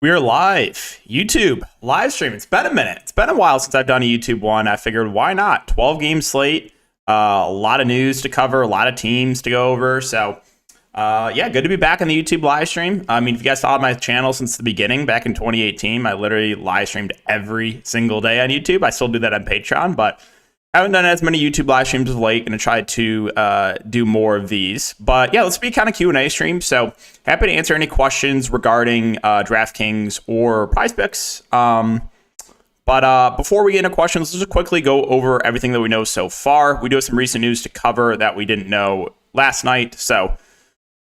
We are live. YouTube live stream. It's been a minute. It's been a while since I've done a YouTube one. I figured, why not? 12 game slate, a lot of news to cover, a lot of teams to go over. So, yeah, good to be back on the YouTube live stream. I mean, if you guys followed my channel since the beginning, back in 2018, I literally live streamed every single day on YouTube. I still do that on Patreon, but I haven't done as many YouTube live streams of late. Going to try to do more of these. But yeah, let's be kind of Q&A stream. So happy to answer any questions regarding DraftKings or PrizePicks. But before we get into questions, let's just quickly go over everything that we know so far. We do have some recent news to cover that we didn't know last night. So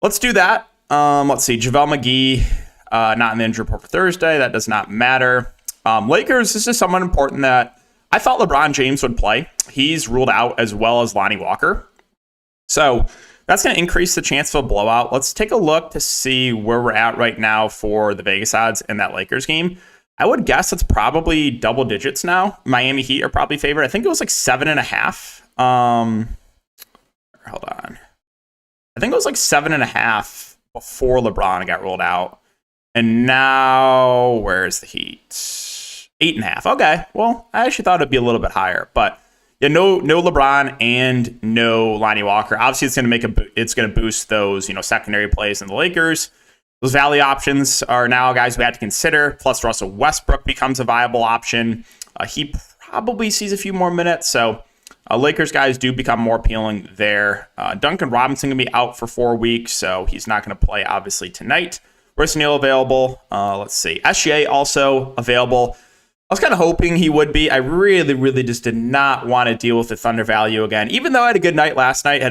let's do that. Let's see. JaVale McGee, not in the injury report for Thursday. That does not matter. Lakers, this is someone important that I thought LeBron James would play. He's ruled out, as well as Lonnie Walker. So that's going to increase the chance of a blowout. Let's take a look to see where we're at right now for the Vegas odds in that Lakers game. I would guess it's probably double digits now. Miami Heat are probably favored. I think it was like 7.5. Hold on. I think it was like 7.5 before LeBron got ruled out. And now, where's the Heat? 8.5. Okay. Well, I actually thought it'd be a little bit higher, but yeah, no LeBron and no Lonnie Walker. Obviously, it's going to boost those secondary plays in the Lakers. Those value options are now guys we have to consider. Plus, Russell Westbrook becomes a viable option. He probably sees a few more minutes, so Lakers guys do become more appealing there. Duncan Robinson going to be out for 4 weeks, so he's not going to play obviously tonight. Royce O'Neal available. Let's see. SGA also available. I was kind of hoping he would be. I really just did not want to deal with the Thunder value again. Even though I had a good night last night,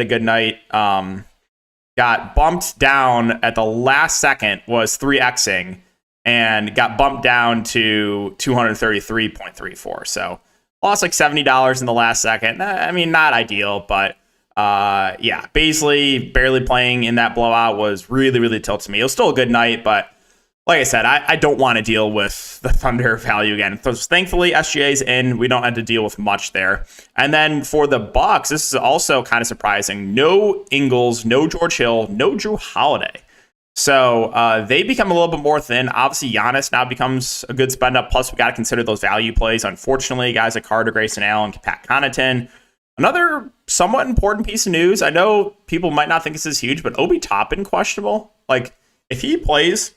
got bumped down at the last second, was 3xing, and got bumped down to 233.34. So lost like $70 in the last second. I mean, not ideal, but yeah, basically barely playing in that blowout was really tilted me. It was still a good night, but like I said, I don't want to deal with the Thunder value again. So thankfully, SGA's in. We don't have to deal with much there. And then for the Bucks, this is also kind of surprising. No Ingles, no George Hill, no Drew Holiday. So they become a little bit more thin. Obviously, Giannis now becomes a good spend up. Plus, we got to consider those value plays. Unfortunately, guys like Carter, Grayson Allen, Pat Connaughton. Another somewhat important piece of news. I know people might not think this is huge, but Obi Toppin questionable. Like, if he plays,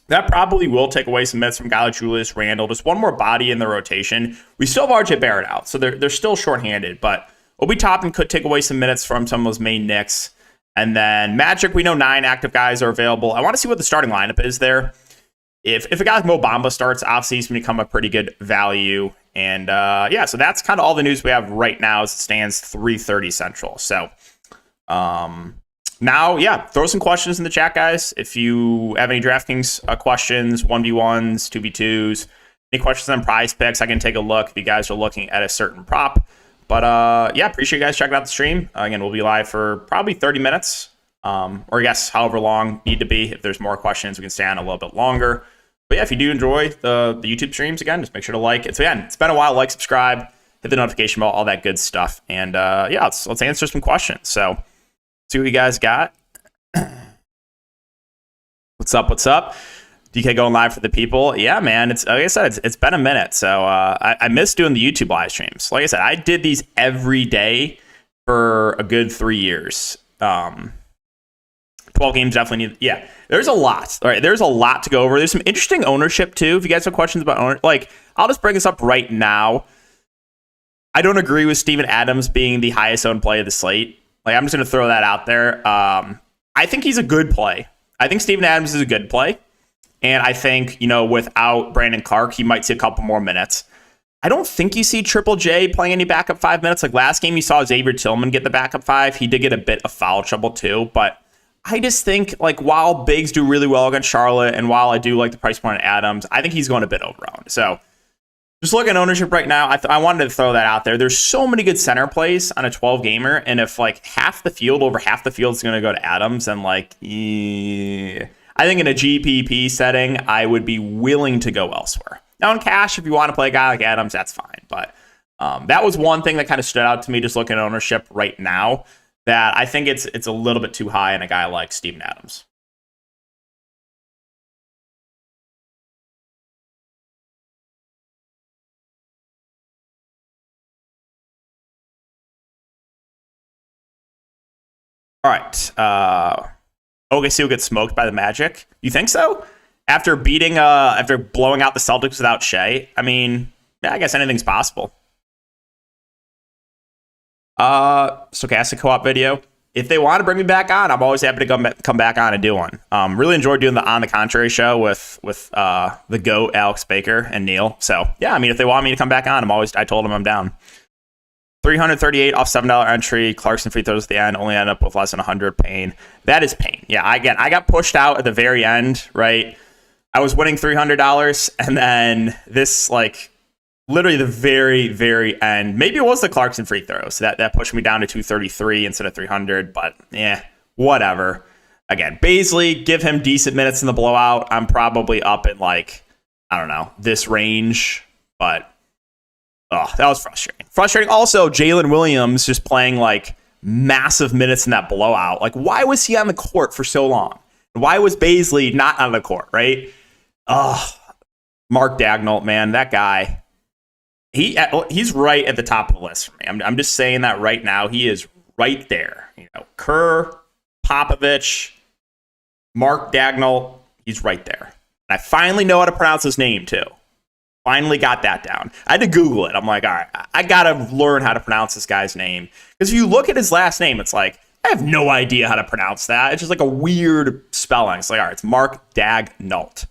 that probably will take away some minutes from guy like Julius Randle. Just one more body in the rotation. We still have RJ Barrett out, so they're still shorthanded. But Obi Toppin could take away some minutes from some of those main Knicks. And then Magic, we know 9 active guys are available. I want to see what the starting lineup is there. If a guy like Mo Bamba starts, obviously he's going to become a pretty good value. And yeah, so that's kind of all the news we have right now as it stands 3:30 Central. So now, yeah, throw some questions in the chat, guys. If you have any DraftKings questions, 1v1s, 2v2s, any questions on prize picks, I can take a look if you guys are looking at a certain prop. But yeah, appreciate you guys checking out the stream. Again, we'll be live for probably 30 minutes, or I guess however long need to be. If there's more questions, we can stay on a little bit longer. But yeah, if you do enjoy the YouTube streams, again, just make sure to like it. So again, it's been a while. Like, subscribe, hit the notification bell, all that good stuff. And yeah, let's answer some questions. So see what you guys got. What's up? DK going live for the people. Yeah, man. It's like I said, it's been a minute. So I miss doing the YouTube live streams. Like I said, I did these every day for a good 3 years. 12 games definitely need. Yeah, there's a lot. All right, there's a lot to go over. There's some interesting ownership too. If you guys have questions about ownership, like I'll just bring this up right now. I don't agree with Steven Adams being the highest owned play of the slate. Like, I'm just going to throw that out there. I think he's a good play. I think Steven Adams is a good play. And I think, without Brandon Clark, he might see a couple more minutes. I don't think you see Triple J playing any backup 5 minutes. Like last game, you saw Xavier Tillman get the backup 5. He did get a bit of foul trouble too. But I just think, like, while bigs do really well against Charlotte, and while I do like the price point on Adams, I think he's going a bit overowned. So just looking at ownership right now, I wanted to throw that out there. There's so many good center plays on a 12 gamer, and if like over half the field is going to go to Adams, then like, I think in a GPP setting, I would be willing to go elsewhere. Now in cash, if you want to play a guy like Adams, that's fine. But that was one thing that kind of stood out to me just looking at ownership right now, that I think it's a little bit too high in a guy like Steven Adams. All right. OKC will get smoked by the Magic. You think so? After blowing out the Celtics without Shea? I mean, yeah, I guess anything's possible. Stochastic co-op video. If they want to bring me back on, I'm always happy to come back on and do one. Really enjoyed doing the On the Contrary show with the GOAT Alex Baker and Neil. So yeah, I mean, if they want me to come back on, I told them I'm down. 338 off $7 entry. Clarkson free throws at the end. Only end up with less than 100 pain. That is pain. Yeah, I got pushed out at the very end, right? I was winning $300, and then this, like, literally the very, very end. Maybe it was the Clarkson free throws that pushed me down to 233 instead of 300, but yeah, whatever. Again, Baisley, give him decent minutes in the blowout. I'm probably up in, like, I don't know, this range, but oh, that was frustrating. Frustrating. Also, Jalen Williams just playing like massive minutes in that blowout. Like, why was he on the court for so long? Why was Baisley not on the court, right? Oh, Mark Daigneault, man, that guy. He's right at the top of the list for me. I'm just saying that right now. He is right there. You know, Kerr, Popovich, Mark Daigneault, he's right there. And I finally know how to pronounce his name, too. Finally got that down. I had to Google it. I'm like, all right, I got to learn how to pronounce this guy's name. Because if you look at his last name, it's like, I have no idea how to pronounce that. It's just like a weird spelling. It's like, all right, it's Mark Daigneault.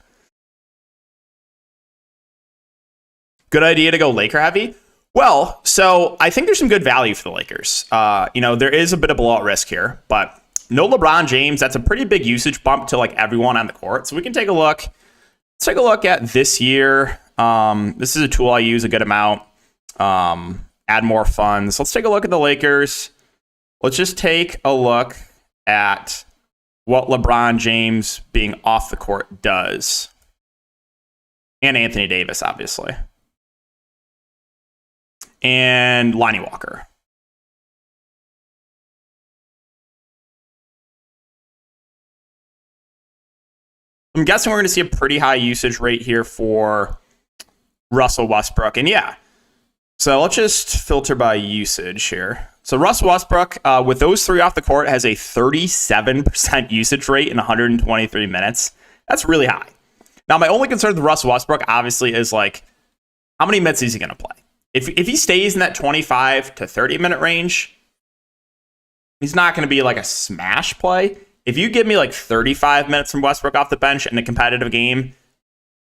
Good idea to go Laker heavy? Well, so I think there's some good value for the Lakers. There is a bit of blowout risk here, but no LeBron James. That's a pretty big usage bump to like everyone on the court. So we can take a look. Let's take a look at this year. This is a tool I use a good amount. Add more funds. Let's take a look at the Lakers. Let's just take a look at what LeBron James being off the court does. And Anthony Davis, obviously. And Lonnie Walker. I'm guessing we're going to see a pretty high usage rate here for Russell Westbrook. And yeah, so let's just filter by usage here. So Russell Westbrook, with those three off the court, has a 37% usage rate in 123 minutes. That's really high. Now, my only concern with Russell Westbrook, obviously, is like, how many minutes is he going to play? If he stays in that 25 to 30 minute range, he's not going to be like a smash play. If you give me like 35 minutes from Westbrook off the bench in a competitive game,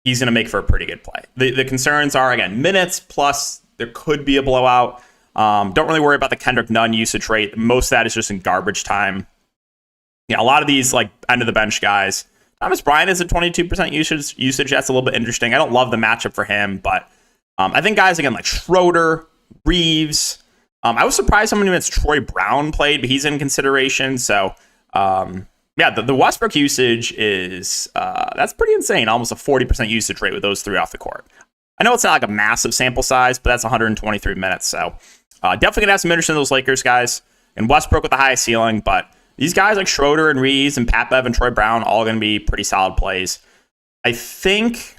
he's going to make for a pretty good play. The concerns are, again, minutes plus there could be a blowout. Don't really worry about the Kendrick Nunn usage rate. Most of that is just in garbage time. Yeah, a lot of these like end of the bench guys. Thomas Bryant is at 22% usage. That's a little bit interesting. I don't love the matchup for him, but I think guys again like Schroeder, Reeves. I was surprised how many minutes Troy Brown played, but he's in consideration. So the Westbrook usage is that's pretty insane. Almost a 40% usage rate with those three off the court. I know it's not like a massive sample size, but that's 123 minutes. So definitely gonna have some interest in those Lakers guys. And Westbrook with the highest ceiling, but these guys like Schroeder and Reeves and Pat Bev and Troy Brown all gonna be pretty solid plays. I think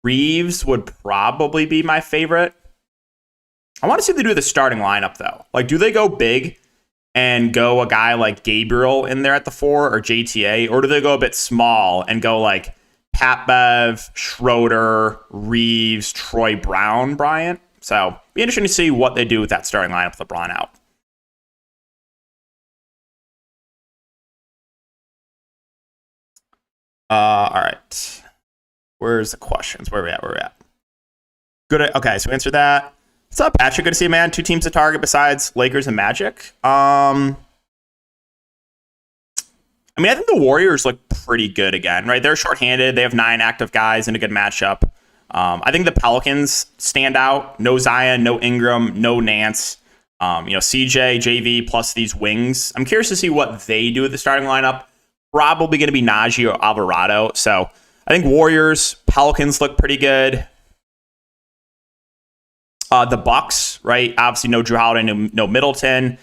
Reeves would probably be my favorite. I want to see what they do with the starting lineup, though. Like, do they go big and go a guy like Gabriel in there at the 4 or JTA? Or do they go a bit small and go like Pat Bev, Schroeder, Reeves, Troy Brown, Bryant? So, be interesting to see what they do with that starting lineup with LeBron out. All right. Where's the questions? Where are we at? Good. Okay, so answer that. What's up, Patrick? Good to see you, man. 2 teams to target besides Lakers and Magic. I think the Warriors look pretty good again, right? They're shorthanded. They have 9 active guys in a good matchup. I think the Pelicans stand out. No Zion, no Ingram, no Nance. CJ, JV, plus these wings. I'm curious to see what they do with the starting lineup. Probably going to be Najee or Alvarado. So I think Warriors, Pelicans look pretty good. The Bucks, right? Obviously, no Drew Holiday, no Middleton.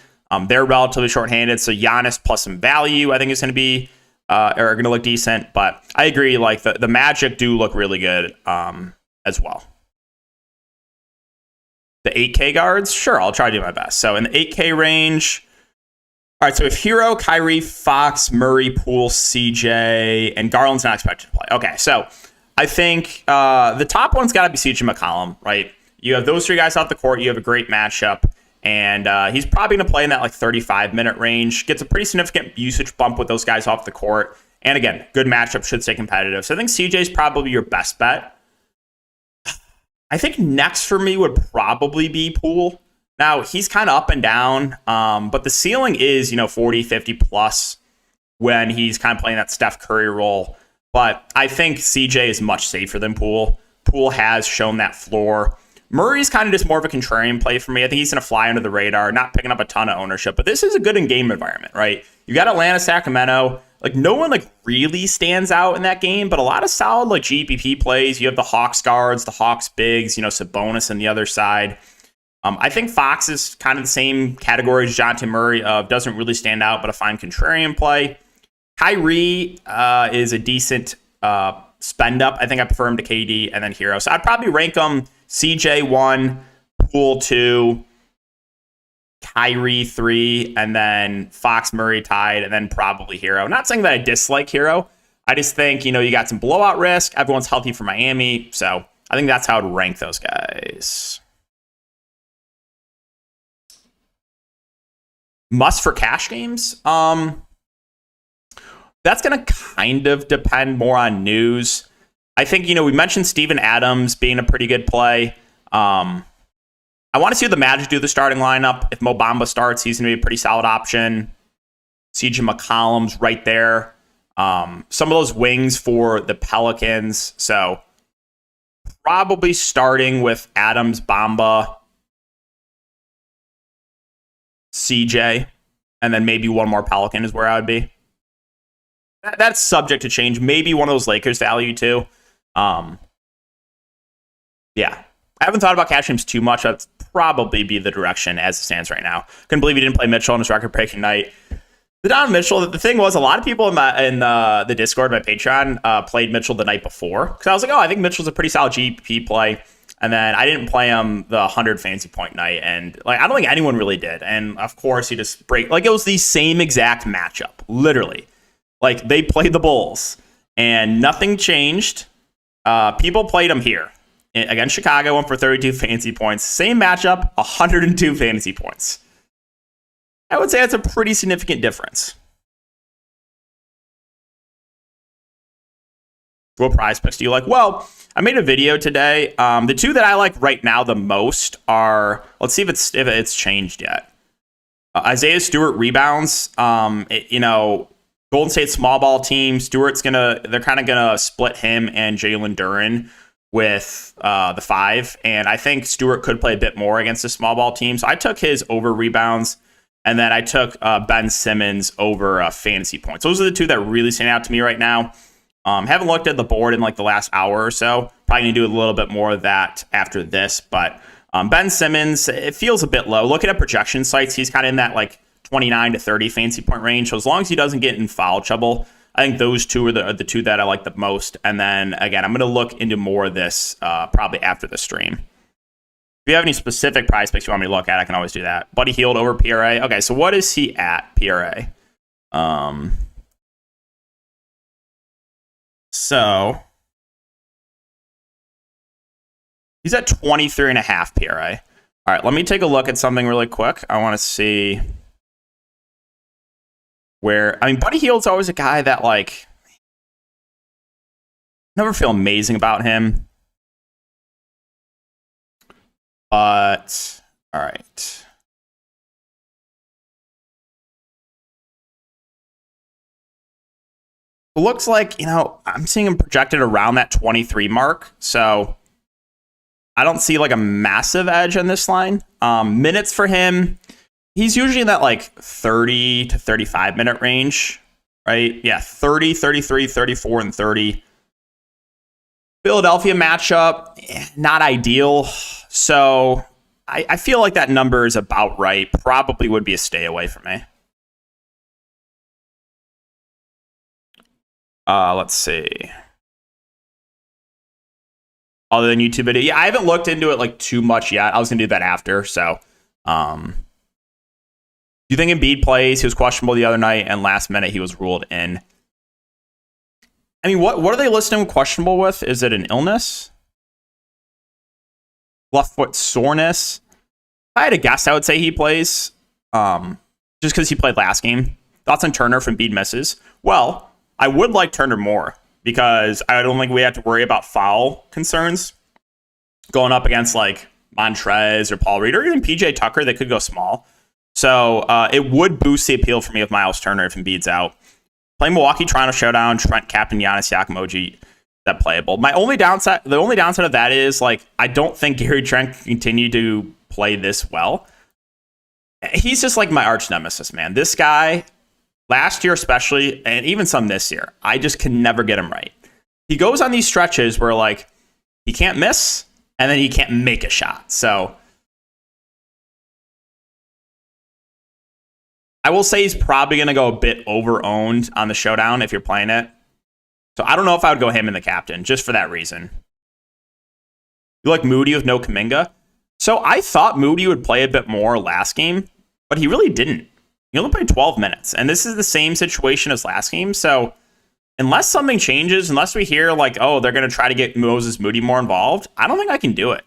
They're relatively shorthanded, so Giannis plus some value, I think, is going to be are going to look decent. But I agree, like the Magic do look really good as well. The 8K guards, sure, I'll try to do my best. So in the 8K range, All right, so if Hero, Kyrie, Fox, Murray, Poole, CJ, and Garland's not expected to play. Okay, so I think the top one's got to be CJ McCollum, right? You have those three guys off the court. You have a great matchup, and he's probably going to play in that like 35-minute range. Gets a pretty significant usage bump with those guys off the court. And again, good matchup, should stay competitive. So I think CJ's probably your best bet. I think next for me would probably be Poole. Now, he's kind of up and down, but the ceiling is, 40, 50 plus when he's kind of playing that Steph Curry role. But I think CJ is much safer than Poole. Poole has shown that floor. Murray's kind of just more of a contrarian play for me. I think he's going to fly under the radar, not picking up a ton of ownership. But this is a good in-game environment, right? You got Atlanta, Sacramento. Like, no one really stands out in that game, but a lot of solid GPP plays. You have the Hawks guards, the Hawks bigs, Sabonis on the other side. I think Fox is kind of the same category as Jonathan Murray of doesn't really stand out, but a fine contrarian play. Kyrie is a decent spend up. I think I prefer him to KD and then Hero. So I'd probably rank them CJ 1, Poole 2, Kyrie 3, and then Fox, Murray tied, and then probably Hero. Not saying that I dislike Hero. I just think, you got some blowout risk. Everyone's healthy for Miami. So I think that's how I'd rank those guys. Must for cash games? That's going to kind of depend more on news. I think, we mentioned Steven Adams being a pretty good play. I want to see what the Magic do the starting lineup. If Mo Bamba starts, he's going to be a pretty solid option. CJ McCollum's right there. Some of those wings for the Pelicans. So probably starting with Adams, Bamba, CJ, and then maybe one more Pelican is where I would be. That's subject to change. Maybe one of those Lakers value too. Yeah. I haven't thought about cash games too much. That's probably be the direction as it stands right now. Couldn't believe he didn't play Mitchell on his record-breaking night. The Donovan Mitchell, the thing was, a lot of people in the Discord, my Patreon, played Mitchell the night before. Because I was like, I think Mitchell's a pretty solid GP play. And then I didn't play him the 100 fantasy point night. And I don't think anyone really did. And of course, he just it was the same exact matchup, literally. They played the Bulls and nothing changed. People played him here against Chicago, went for 32 fantasy points. Same matchup, 102 fantasy points. I would say that's a pretty significant difference. What prize picks do you like? Well, I made a video today. The two that I like right now the most are, let's see if it's changed yet. Isaiah Stewart rebounds. Golden State small ball team. They're kind of gonna split him and Jalen Duren with the 5, and I think Stewart could play a bit more against the small ball team. So I took his over rebounds, and then I took Ben Simmons over fantasy points. Those are the two that really stand out to me right now. Haven't looked at the board in the last hour or so. Probably going to do a little bit more of that after this. But Ben Simmons, it feels a bit low. Looking at projection sites, he's kind of in that 29 to 30 fantasy point range. So as long as he doesn't get in foul trouble, I think those two are the two that I like the most. And then, again, I'm going to look into more of this probably after the stream. If you have any specific prize picks you want me to look at, I can always do that. Buddy Hield over PRA. Okay, so what is he at, PRA? So he's at 23.5 PRA. All right, let me take a look at something really quick. I want to see Buddy Hield's always a guy that never feel amazing about him. But all right. It looks like, I'm seeing him projected around that 23 mark. So I don't see a massive edge on this line. Minutes for him, he's usually in that 30 to 35 minute range, right? Yeah, 30, 33, 34, and 30. Philadelphia matchup, not ideal. So I feel like that number is about right. Probably would be a stay away for me. Let's see. Other than YouTube video. Yeah, I haven't looked into it too much yet. I was going to do that after. So Do you think Embiid plays? He was questionable the other night, and last minute he was ruled in. I mean, what are they listing questionable with? Is it an illness? Left foot soreness? If I had to guess, I would say he plays. Just because he played last game. Thoughts on Turner if Embiid misses? Well, I would like Turner more because I don't think we have to worry about foul concerns going up against like Montrez or Paul Reed or even PJ Tucker. They could go small. So it would boost the appeal for me with Miles Turner if Embiid's out. Playing Milwaukee, Toronto Showdown, Trent, Captain, Giannis, Yakumoji, that playable. The only downside of that is like I don't think Gary Trent can continue to play this well. He's just like my arch nemesis, man. This guy, last year especially, and even some this year, I just can never get him right. He goes on these stretches where like he can't miss and then he can't make a shot. So I will say he's probably going to go a bit over-owned on the Showdown if you're playing it. So I don't know if I would go him in the captain, just for that reason. You like Moody with no Kuminga? So I thought Moody would play a bit more last game, but he really didn't. He only played 12 minutes, and this is the same situation as last game. So unless something changes, unless we hear like, oh, they're going to try to get Moses Moody more involved, I don't think I can do it.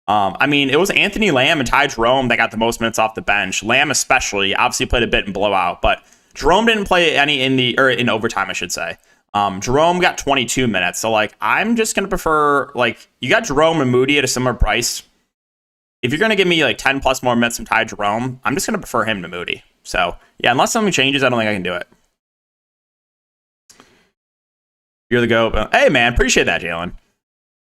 I mean, it was Anthony Lamb and Ty Jerome that got the most minutes off the bench. Lamb especially, obviously played a bit in blowout, but Jerome didn't play any in overtime, I should say. Jerome got 22 minutes. So, like, I'm just going to prefer, like, you got Jerome and Moody at a similar price. If you're going to give me, like, 10 plus more minutes from Ty Jerome, I'm just going to prefer him to Moody. So, yeah, unless something changes, I don't think I can do it. You're the GOAT. Hey, man, appreciate that, Jalen.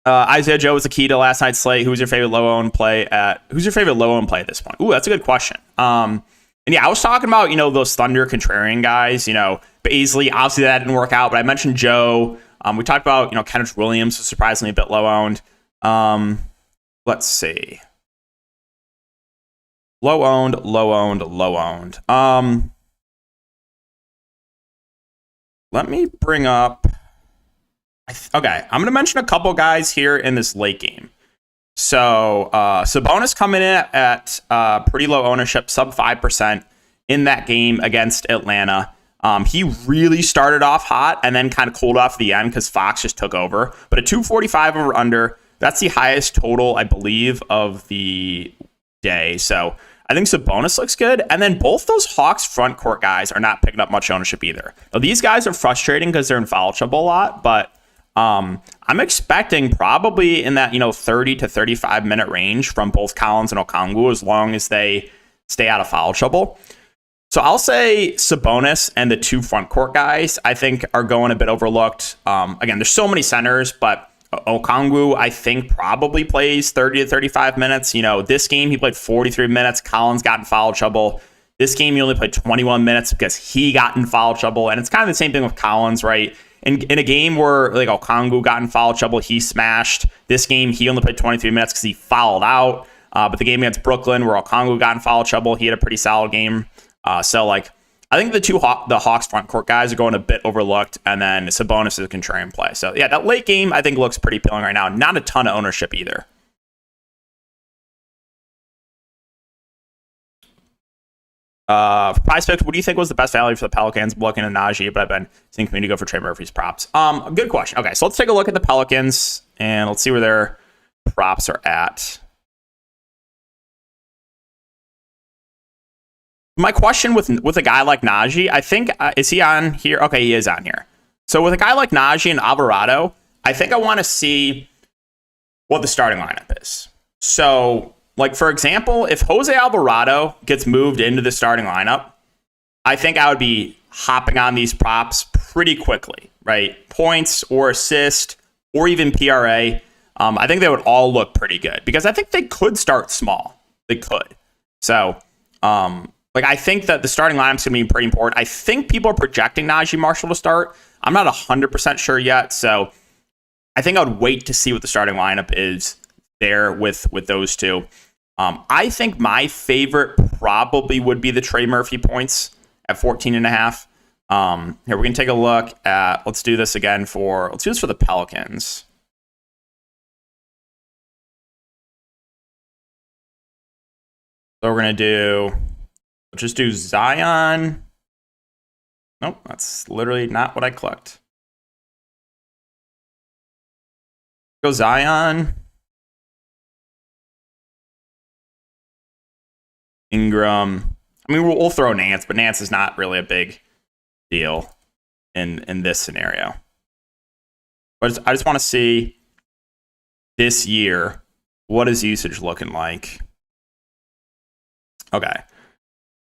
Isaiah Joe was the key to last night's slate. Who's your favorite low-owned play at this point? Ooh, that's a good question. And yeah, I was talking about, those Thunder Contrarian guys, Baisley, obviously that didn't work out, but I mentioned Joe. We talked about, Kenneth Williams was surprisingly a bit low-owned. Let's see. Low-owned. Let me bring up... Okay, I'm going to mention a couple guys here in this late game. So, Sabonis coming in at pretty low ownership, sub 5% in that game against Atlanta. He really started off hot and then kind of cooled off at the end because Fox just took over. But a 245 over under, that's the highest total, I believe, of the day. So, I think Sabonis looks good. And then both those Hawks front court guys are not picking up much ownership either. Now, these guys are frustrating because they're in foul trouble a lot, but I'm expecting probably in that 30 to 35 minute range from both Collins and Okongwu as long as they stay out of foul trouble. So I'll say Sabonis and the two front court guys I think are going a bit overlooked. Again, there's so many centers, but Okongwu I think probably plays 30 to 35 minutes. This game he played 43 minutes. Collins got in foul trouble. This game he only played 21 minutes because he got in foul trouble, and it's kind of the same thing with Collins, right? In a game where like Okongwu got in foul trouble, he smashed. This game, he only played 23 minutes because he fouled out. But the game against Brooklyn, where Okongwu got in foul trouble, he had a pretty solid game. So like, I think the Hawks front court guys are going a bit overlooked, and then Sabonis is a contrarian play. So yeah, that late game I think looks pretty appealing right now. Not a ton of ownership either. For PrizePicks, what do you think was the best value for the Pelicans? Looking at Najee, but I've been seeing community go for Trey Murphy's props. Good question. Okay, so let's take a look at the Pelicans and let's see where their props are at. My question with a guy like Najee, I think, is he on here? Okay, he is on here. So with a guy like Najee and Alvarado, I think I want to see what the starting lineup is. So, like, for example, if Jose Alvarado gets moved into the starting lineup, I think I would be hopping on these props pretty quickly, right? Points or assist or even PRA. I think they would all look pretty good because I think they could start small. They could. So, I think that the starting lineup is going to be pretty important. I think people are projecting Najee Marshall to start. I'm not 100% sure yet. So I think I would wait to see what the starting lineup is there with those two. I think my favorite probably would be the Trey Murphy points at 14.5. Here, we're going to take a look at, let's do this for the Pelicans. So we're going to do Let's just do Zion. Nope, that's literally not what I clicked. Go Zion. Ingram. I mean, we'll throw Nance, but Nance is not really a big deal in this scenario. But I just want to see this year, what is usage looking like? Okay.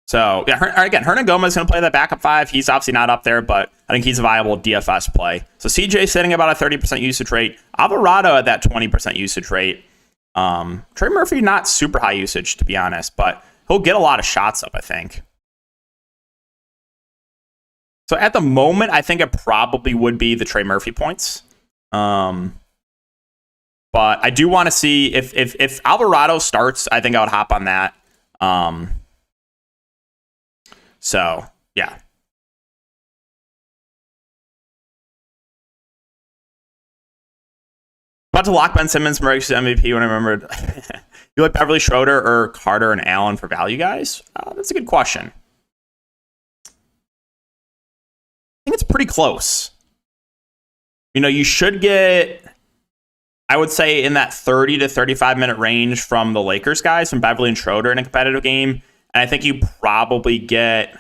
So, yeah, again, Hernan Gomez is going to play that backup 5. He's obviously not up there, but I think he's a viable DFS play. So, CJ sitting about a 30% usage rate. Alvarado at that 20% usage rate. Trey Murphy, not super high usage, to be honest, but he'll get a lot of shots up, I think. So, at the moment, I think it probably would be the Trey Murphy points. But I do want to see if Alvarado starts, I think I would hop on that. So, yeah. About to lock Ben Simmons from regular MVP when I remembered. You like Beverly Schroeder or Carter and Allen for value, guys? That's a good question. I think it's pretty close. You know, you should get, I would say, in that 30 to 35 minute range from the Lakers guys, from Beverly and Schroeder in a competitive game. And I think you probably get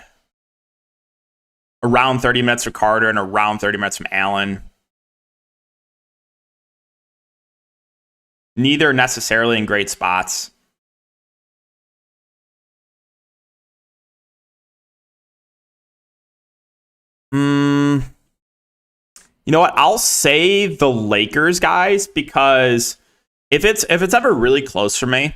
around 30 minutes for Carter and around 30 minutes from Allen. Neither necessarily in great spots. You know what? I'll say the Lakers guys, because if it's ever really close for me,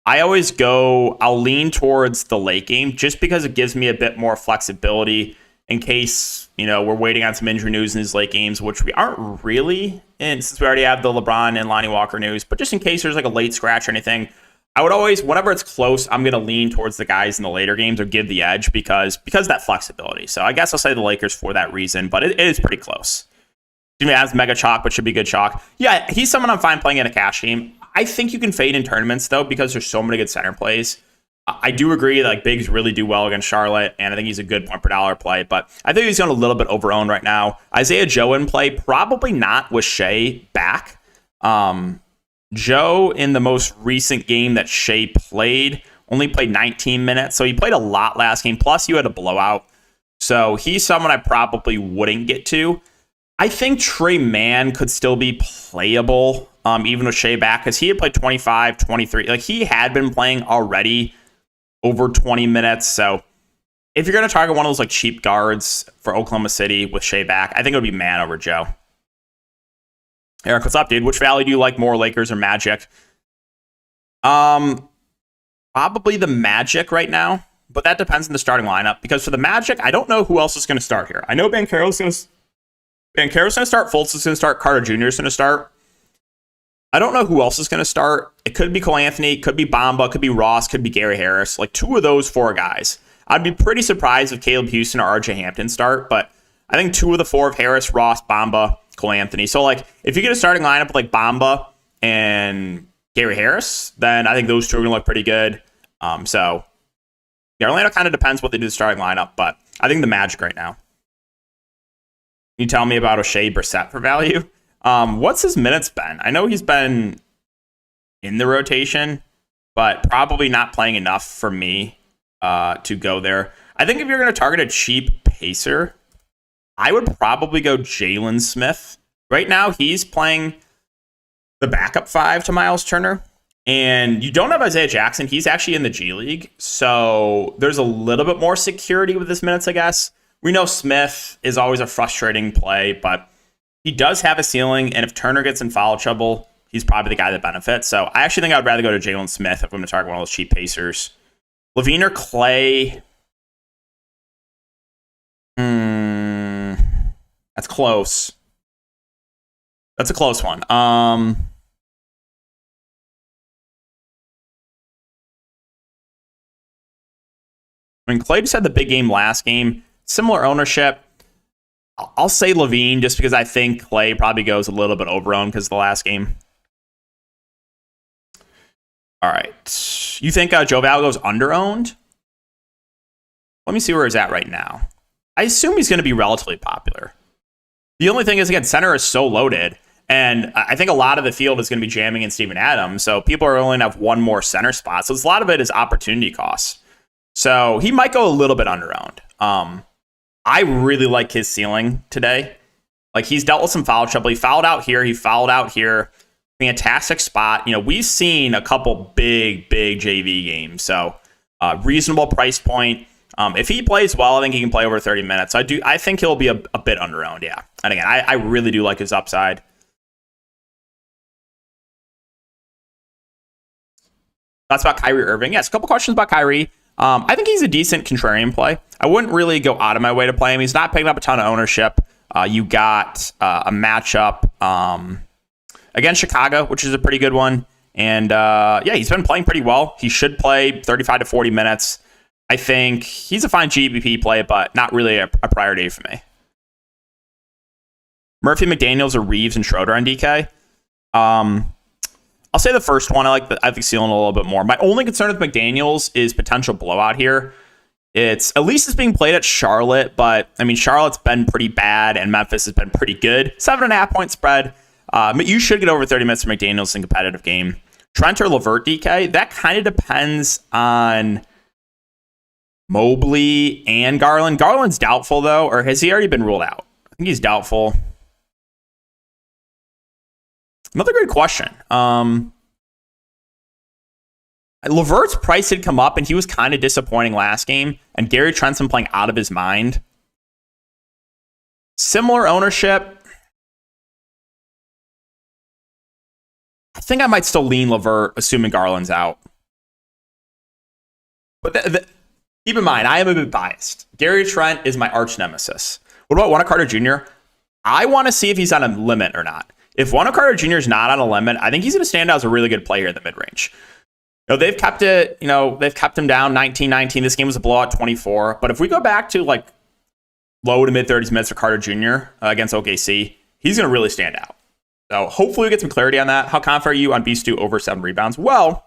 I'll lean towards the late game just because it gives me a bit more flexibility in case, you know, we're waiting on some injury news in these late games, which we aren't really in since we already have the LeBron and Lonnie Walker news. But just in case there's like a late scratch or anything, I would always, whenever it's close, I'm going to lean towards the guys in the later games or give the edge because of that flexibility. So I guess I'll say the Lakers for that reason, but it is pretty close. He has mega chalk, but should be good chalk. Yeah, he's someone I'm fine playing in a cash game. I think you can fade in tournaments, though, because there's so many good center plays. I do agree that like bigs really do well against Charlotte, and I think he's a good point per dollar play, but I think he's going a little bit over-owned right now. Isaiah Joe in play, probably not with Shea back. Joe, in the most recent game that Shea played, only played 19 minutes, so he played a lot last game, plus you had a blowout. So he's someone I probably wouldn't get to. I think Trey Mann could still be playable, even with Shea back, because he had played 25, 23. Like, he had been playing already over 20 minutes. So if you're going to target one of those like cheap guards for Oklahoma City with Shea back, I think it would be Mann over Joe. Eric, what's up, dude? Which value do you like more, Lakers or Magic? Probably the Magic right now, but that depends on the starting lineup, because for the Magic, I don't know who else is going to start here. I know Banchero's going to start, Fultz is going to start, Carter Jr. is going to start. I don't know who else is going to start. It could be Cole Anthony, could be Bamba, could be Ross, could be Gary Harris. Like, two of those four guys. I'd be pretty surprised if Caleb Houston or RJ Hampton start, but I think two of the four of Harris, Ross, Bamba, Cole Anthony. So, like, if you get a starting lineup with, like, Bamba and Gary Harris, then I think those two are going to look pretty good. So, yeah, Orlando kind of depends what they do the starting lineup, but I think the Magic right now. Can you tell me about O'Shea Brissett for value? What's his minutes been? I know he's been in the rotation, but probably not playing enough for me to go there. I think if you're going to target a cheap pacer, I would probably go Jalen Smith. Right now, he's playing the backup 5 to Miles Turner, and you don't have Isaiah Jackson. He's actually in the G League, so there's a little bit more security with his minutes, I guess. We know Smith is always a frustrating play, but he does have a ceiling, and if Turner gets in foul trouble, he's probably the guy that benefits. So I actually think I'd rather go to Jalen Smith if I'm going to target one of those cheap pacers. Levine or Clay? That's close. That's a close one. I mean, Clay just had the big game last game. Similar ownership. I'll say Levine just because I think Clay probably goes a little bit over-owned because of the last game. All right. You think Joe Val goes under-owned? Let me see where he's at right now. I assume he's going to be relatively popular. The only thing is, again, center is so loaded, and I think a lot of the field is going to be jamming in Steven Adams, so people are only going to have one more center spot. So a lot of it is opportunity cost. So he might go a little bit underowned. I really like his ceiling today. Like, he's dealt with some foul trouble. He fouled out here. He fouled out here. Fantastic spot. We've seen a couple big JV games. So reasonable price point. If he plays well, I think he can play over 30 minutes. I think he'll be a bit underowned, yeah. And again, I really do like his upside. That's about Kyrie Irving. Yes, a couple questions about Kyrie. I think he's a decent contrarian play. I wouldn't really go out of my way to play him. He's not picking up a ton of ownership. You got a matchup against Chicago, which is a pretty good one. And yeah, he's been playing pretty well. He should play 35 to 40 minutes. I think he's a fine GPP play, but not really a priority for me. Murphy, McDaniels, or Reeves and Schroeder on DK. I'll say the first one. I think ceiling a little bit more. My only concern with McDaniels is potential blowout here. At least it's being played at Charlotte, but I mean, Charlotte's been pretty bad and Memphis has been pretty good. 7.5 point spread. You should get over 30 minutes for McDaniels in a competitive game. Trent or LeVert DK, that kind of depends on Mobley and Garland. Garland's doubtful though, or has he already been ruled out? I think he's doubtful. Another good question. LeVert's price had come up, and he was kind of disappointing last game, and Gary Trent's been playing out of his mind. Similar ownership. I think I might still lean LeVert, assuming Garland's out. But keep in mind, I am a bit biased. Gary Trent is my arch nemesis. What about Wendell Carter Jr.? I want to see if he's on a limit or not. If Wendell Carter Jr. is not on a limit, I think he's going to stand out as a really good player in the mid-range. They've kept it, they've kept him down 19-19. This game was a blowout 24. But if we go back to like low to mid 30s minutes for Carter Jr. Against OKC, he's going to really stand out. So hopefully we get some clarity on that. How confident are you on Beast 2 over 7 rebounds? Well,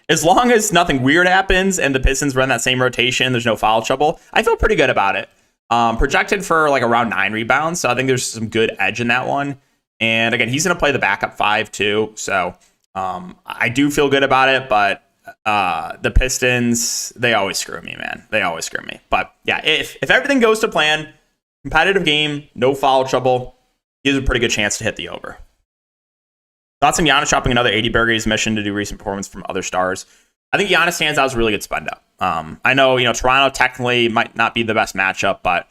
as long as nothing weird happens and the Pistons run that same rotation, there's no foul trouble, I feel pretty good about it. Projected for like around 9 rebounds. So I think there's some good edge in that one. And again, he's going to play the backup 5 too. So I do feel good about it, but the Pistons, they always screw me, man. They always screw me. But yeah, if everything goes to plan, competitive game, no foul trouble, he has a pretty good chance to hit the over. Thoughts on Giannis dropping another 80 burger mission to do recent performance from other stars? I think Giannis stands out as a really good spend up. I know, Toronto technically might not be the best matchup, but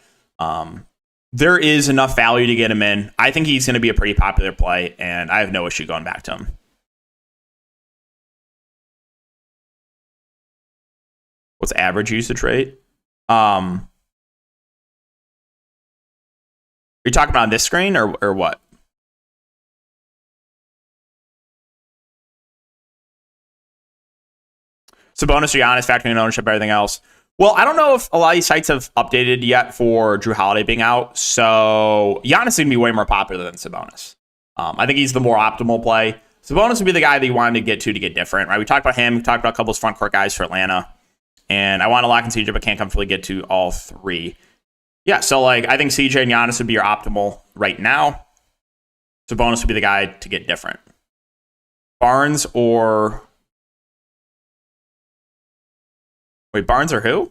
there is enough value to get him in. I think he's going to be a pretty popular play, and I have no issue going back to him. What's average usage rate? Are you talking about on this screen or what? Sabonis or Giannis factoring in ownership, everything else. Well, I don't know if a lot of these sites have updated yet for Drew Holiday being out. So Giannis is going to be way more popular than Sabonis. I think he's the more optimal play. Sabonis would be the guy that you wanted to get different, right? We talked about him. We talked about a couple of front court guys for Atlanta. And I want to lock in CJ, but can't comfortably get to all three. Yeah, so I think CJ and Giannis would be your optimal right now. Sabonis would be the guy to get different. Barnes or... Wait, Barnes or who?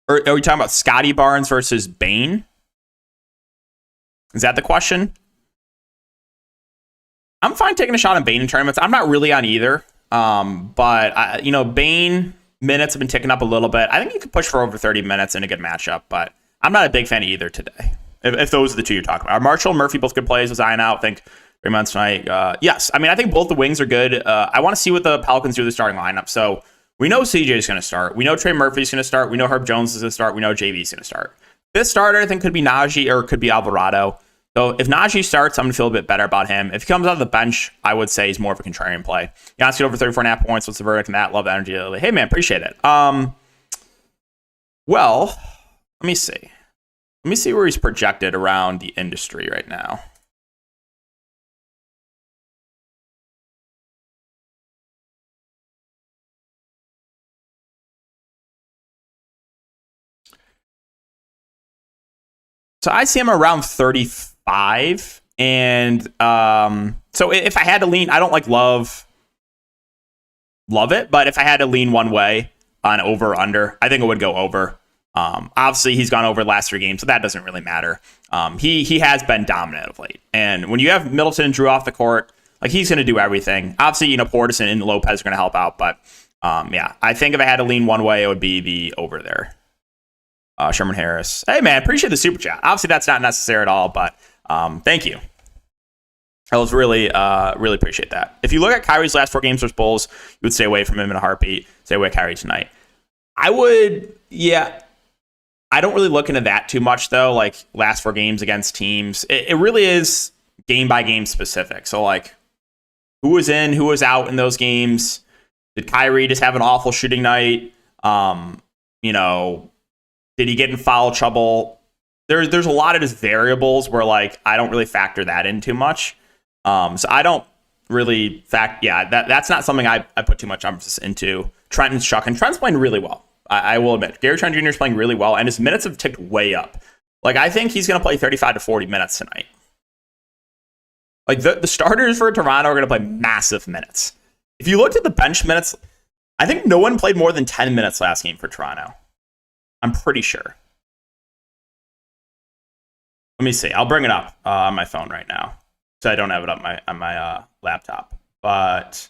Or are we talking about Scotty Barnes versus Bane? Is that the question? I'm fine taking a shot on Bane in tournaments. I'm not really on either. But Bane minutes have been ticking up a little bit. I think you could push for over 30 minutes in a good matchup, but I'm not a big fan of either today. If those are the two you're talking about. Are Marshall and Murphy both good plays? Was Zion out? I think 3 months tonight. Yes. I mean, I think both the wings are good. I want to see what the Pelicans do with the starting lineup. So we know CJ is going to start. We know Trey Murphy's going to start. We know Herb Jones is going to start. We know JV's going to start. Fifth starter, I think, could be Najee or it could be Alvarado. So if Najee starts, I'm going to feel a bit better about him. If he comes out of the bench, I would say he's more of a contrarian play. Giannis get over 34.5 points. What's the verdict on that? Love the energy. Hey, man, appreciate it. Well, let me see. Let me see where he's projected around the industry right now. So I see him around 35. And so if I had to lean, I don't like love it, but if I had to lean one way on over or under, I think it would go over. Obviously, he's gone over the last 3 games, so that doesn't really matter. He has been dominant of late. And when you have Middleton and Drew off the court, like he's going to do everything. Obviously, Portis and Lopez are going to help out, but yeah, I think if I had to lean one way, it would be the over there. Sherman Harris. Hey, man, appreciate the super chat. Obviously, that's not necessary at all, but thank you. I was really appreciate that. If you look at Kyrie's last 4 games versus Bulls, you would stay away from him in a heartbeat. Stay away Kyrie tonight. I would, yeah. I don't really look into that too much, though. Like, last 4 games against teams. It really is game-by-game specific. So, like, who was in, who was out in those games? Did Kyrie just have an awful shooting night? Did he get in foul trouble? There's a lot of just variables where, like, I don't really factor that in too much. So I don't really that's not something I put too much emphasis into. Trent and Chuck, and Trent's playing really well. I will admit, Gary Trent Jr. is playing really well, and his minutes have ticked way up. Like, I think he's going to play 35 to 40 minutes tonight. Like, the starters for Toronto are going to play massive minutes. If you looked at the bench minutes, I think no one played more than 10 minutes last game for Toronto. I'm pretty sure. Let me see. I'll bring it up on my phone right now. So I don't have it up on my laptop. But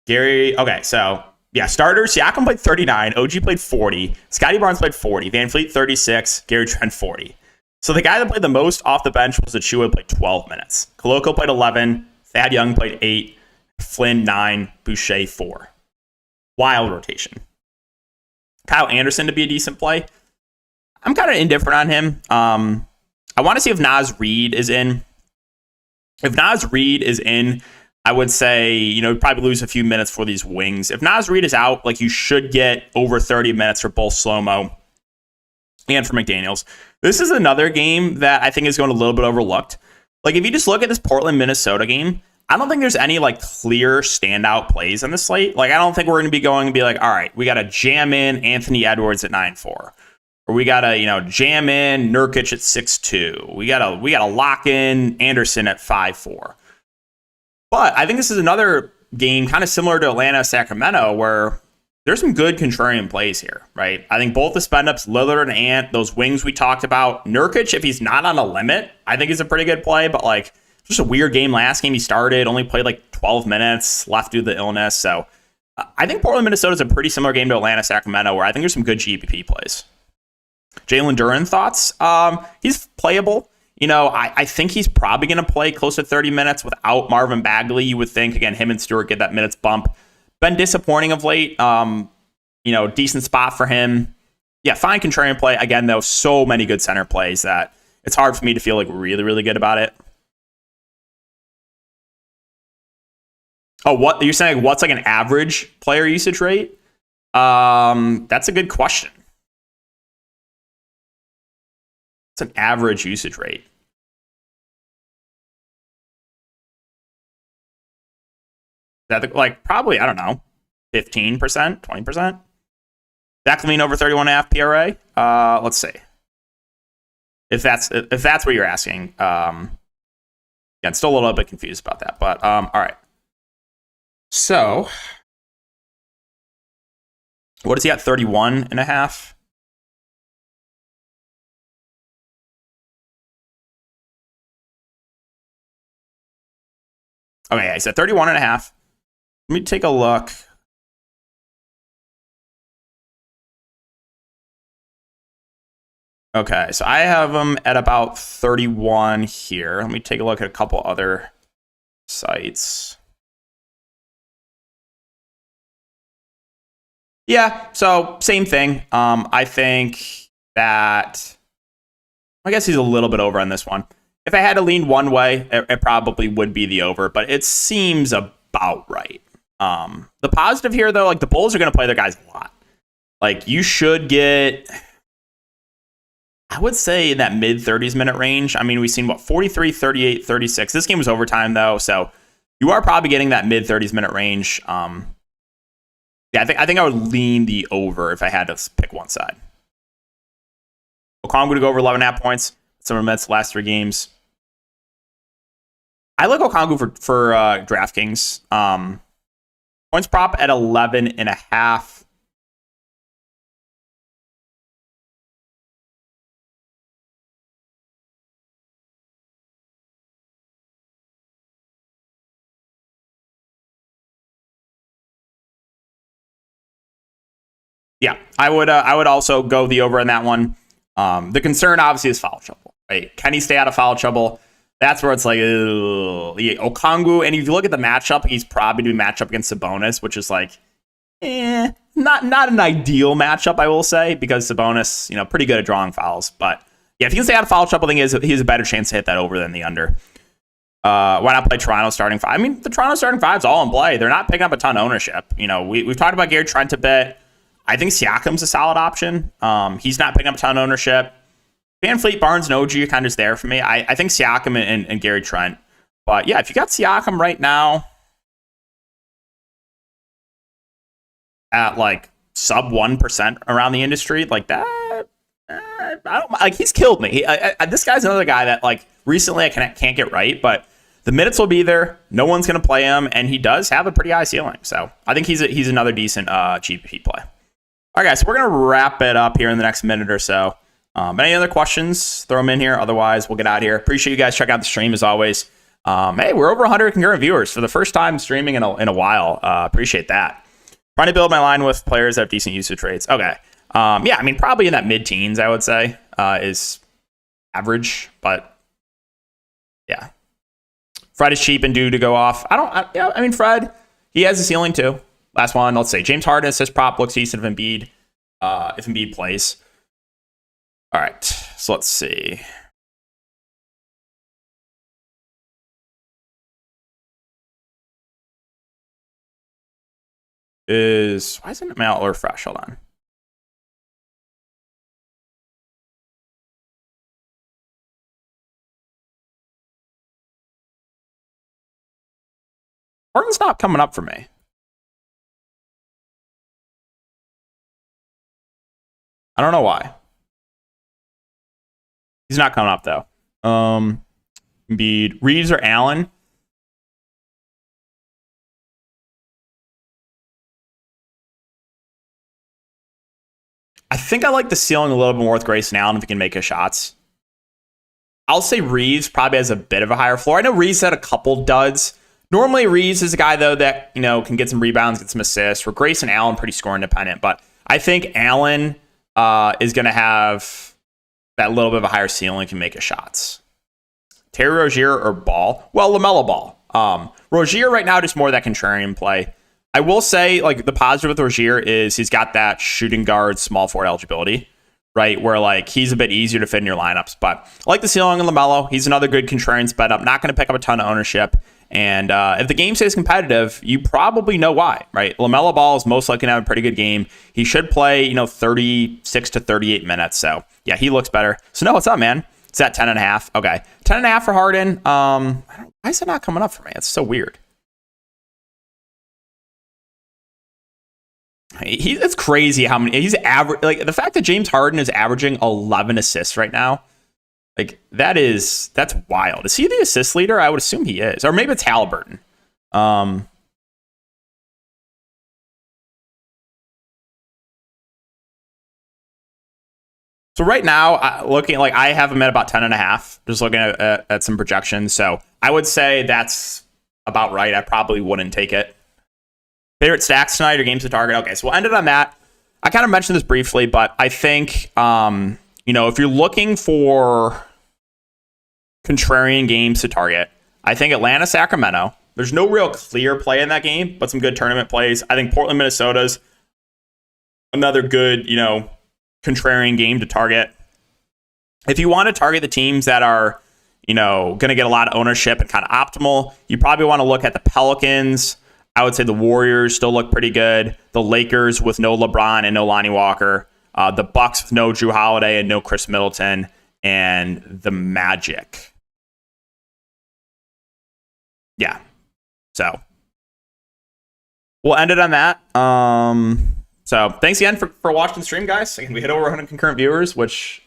Gary, okay, so yeah, starters, Siakam played 39, OG played 40, Scotty Barnes played 40, Van Fleet 36, Gary Trent 40. So the guy that played the most off the bench was Achua, played 12 minutes. Koloko played 11, Thad Young played 8, Flynn 9, Boucher 4. Wild rotation. Kyle Anderson to be a decent play. I'm kind of indifferent on him. I want to see if Naz Reid is in. If Naz Reid is in, I would say, probably lose a few minutes for these wings. If Naz Reid is out, like, you should get over 30 minutes for both Slow-Mo and for McDaniels. This is another game that I think is going a little bit overlooked. Like, if you just look at this Portland-Minnesota game, I don't think there's any, like, clear standout plays on the slate. Like, I don't think we're going to be going and be like, all right, we got to jam in Anthony Edwards at 9-4. Or we got to, jam in Nurkic at 6'2". We got to lock in Anderson at 5'4". But I think this is another game kind of similar to Atlanta-Sacramento where there's some good contrarian plays here, right? I think both the spend-ups, Lillard and Ant, those wings we talked about. Nurkic, if he's not on a limit, I think is a pretty good play. But, like, just a weird game last game he started, only played, like, 12 minutes, left due to the illness. So I think Portland-Minnesota is a pretty similar game to Atlanta-Sacramento where I think there's some good GPP plays. Jalen Duren thoughts? He's playable. I think he's probably going to play close to 30 minutes without Marvin Bagley. You would think, again, him and Stewart get that minutes bump. Been disappointing of late. Decent spot for him. Yeah, fine contrarian play. Again, though, so many good center plays that it's hard for me to feel like really, really good about it. Oh, what you're saying? What's like an average player usage rate? That's a good question. It's an average usage rate. That, like, probably, I don't know, 15%, 20%? That can lean over 31.5 PRA. Let's see. If that's what you're asking. Again, still a little bit confused about that. But all right. So what is he at? 31.5? Okay, he's at 31.5. Let me take a look. Okay, so I have him at about 31 here. Let me take a look at a couple other sites. Yeah, so same thing. I think that, I guess he's a little bit over on this one. If I had to lean one way, it probably would be the over, but it seems about right. The positive here, though, like, the Bulls are going to play their guys a lot. Like, you should get, I would say, in that mid-30s minute range. I mean, we've seen, 43, 38, 36. This game was overtime, though, so you are probably getting that mid-30s minute range. Yeah, I think I would lean the over if I had to pick one side. Okongwu to go over 11.5 points. Some Mets last 3 games. I like Okongwu for DraftKings. Points prop at 11.5. Yeah, I would also go the over on that one. The concern obviously is foul trouble, right? Can he stay out of foul trouble? That's where it's like, Okongwu. And if you look at the matchup, he's probably doing matchup against Sabonis, which is like, not an ideal matchup, I will say, because Sabonis, pretty good at drawing fouls. But yeah, if he can stay out of foul trouble, I think he has a better chance to hit that over than the under. Why not play Toronto starting 5? I mean, the Toronto starting 5's all in play. They're not picking up a ton of ownership. We've talked about Gary Trent a bit. I think Siakam's a solid option. He's not picking up a ton of ownership. VanVleet, Barnes, and OG are kind of just there for me. I think Siakam and Gary Trent. But yeah, if you got Siakam right now at like sub 1% around the industry, like that, I don't like. He's killed me. This guy's another guy that like recently I can't get right, but the minutes will be there. No one's going to play him, and he does have a pretty high ceiling. So I think he's another decent GPP play. All right, guys, so we're going to wrap it up here in the next minute or so. Any other questions, throw them in here. Otherwise, we'll get out of here. Appreciate you guys checking out the stream as always. Hey, we're over 100 concurrent viewers for the first time streaming in a while. Appreciate that. Trying to build my line with players that have decent usage rates. Okay. Yeah, I mean, probably in that mid-teens, I would say, is average. But, yeah. Fred is cheap and due to go off. I mean, Fred, he has a ceiling too. Last one, let's say James Harden assist prop looks decent if Embiid plays. All right, so let's see. Why isn't it mail or fresh? Hold on. Harden's not coming up for me. I don't know why. He's not coming up though. Embiid, Reeves or Allen? I think I like the ceiling a little bit more with Grayson Allen if he can make his shots. I'll say Reeves probably has a bit of a higher floor. I know Reeves had a couple duds. Normally Reeves is a guy though that can get some rebounds, get some assists. Where Grayson Allen pretty score independent, but I think Allen is going to have that little bit of a higher ceiling, can make his shots. Terry Rozier or Ball? Well, LaMelo Ball. Rozier right now just more of that contrarian play. I will say, like, the positive with Rozier is he's got that shooting guard, small forward eligibility, right? Where, like, he's a bit easier to fit in your lineups. But I like the ceiling on LaMelo. He's another good contrarian sped up. Not going to pick up a ton of ownership. And if the game stays competitive, you probably know why, right? LaMelo Ball is most likely to have a pretty good game. He should play, 36 to 38 minutes. So, yeah, he looks better. So, no, what's up, man? It's at 10.5. Okay. 10.5 for Harden. Why is it not coming up for me? It's so weird. It's crazy how many he's average. Like the fact that James Harden is averaging 11 assists right now, like that's wild. Is he the assist leader? I would assume he is, or maybe it's Halliburton. So right now, I have him at about 10.5. Just looking at some projections, so I would say that's about right. I probably wouldn't take it. Favorite stacks tonight or games to target? Okay, so we'll end it on that. I kind of mentioned this briefly, but I think, if you're looking for contrarian games to target, I think Atlanta, Sacramento. There's no real clear play in that game, but some good tournament plays. I think Portland, Minnesota's another good, contrarian game to target. If you want to target the teams that are, going to get a lot of ownership and kind of optimal, you probably want to look at the Pelicans. I would say the Warriors still look pretty good. The Lakers with no LeBron and no Lonnie Walker. The Bucks with no Jrue Holiday and no Chris Middleton. And the Magic. Yeah. So we'll end it on that. So thanks again for watching the stream, guys. Again, we hit over 100 concurrent viewers, which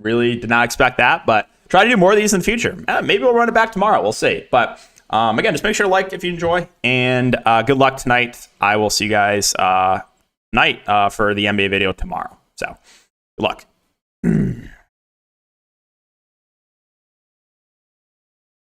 really did not expect that, but try to do more of these in the future. Maybe we'll run it back tomorrow. We'll see. But again, just make sure to like if you enjoy, and good luck tonight. I will see you guys tonight for the NBA video tomorrow. So good luck.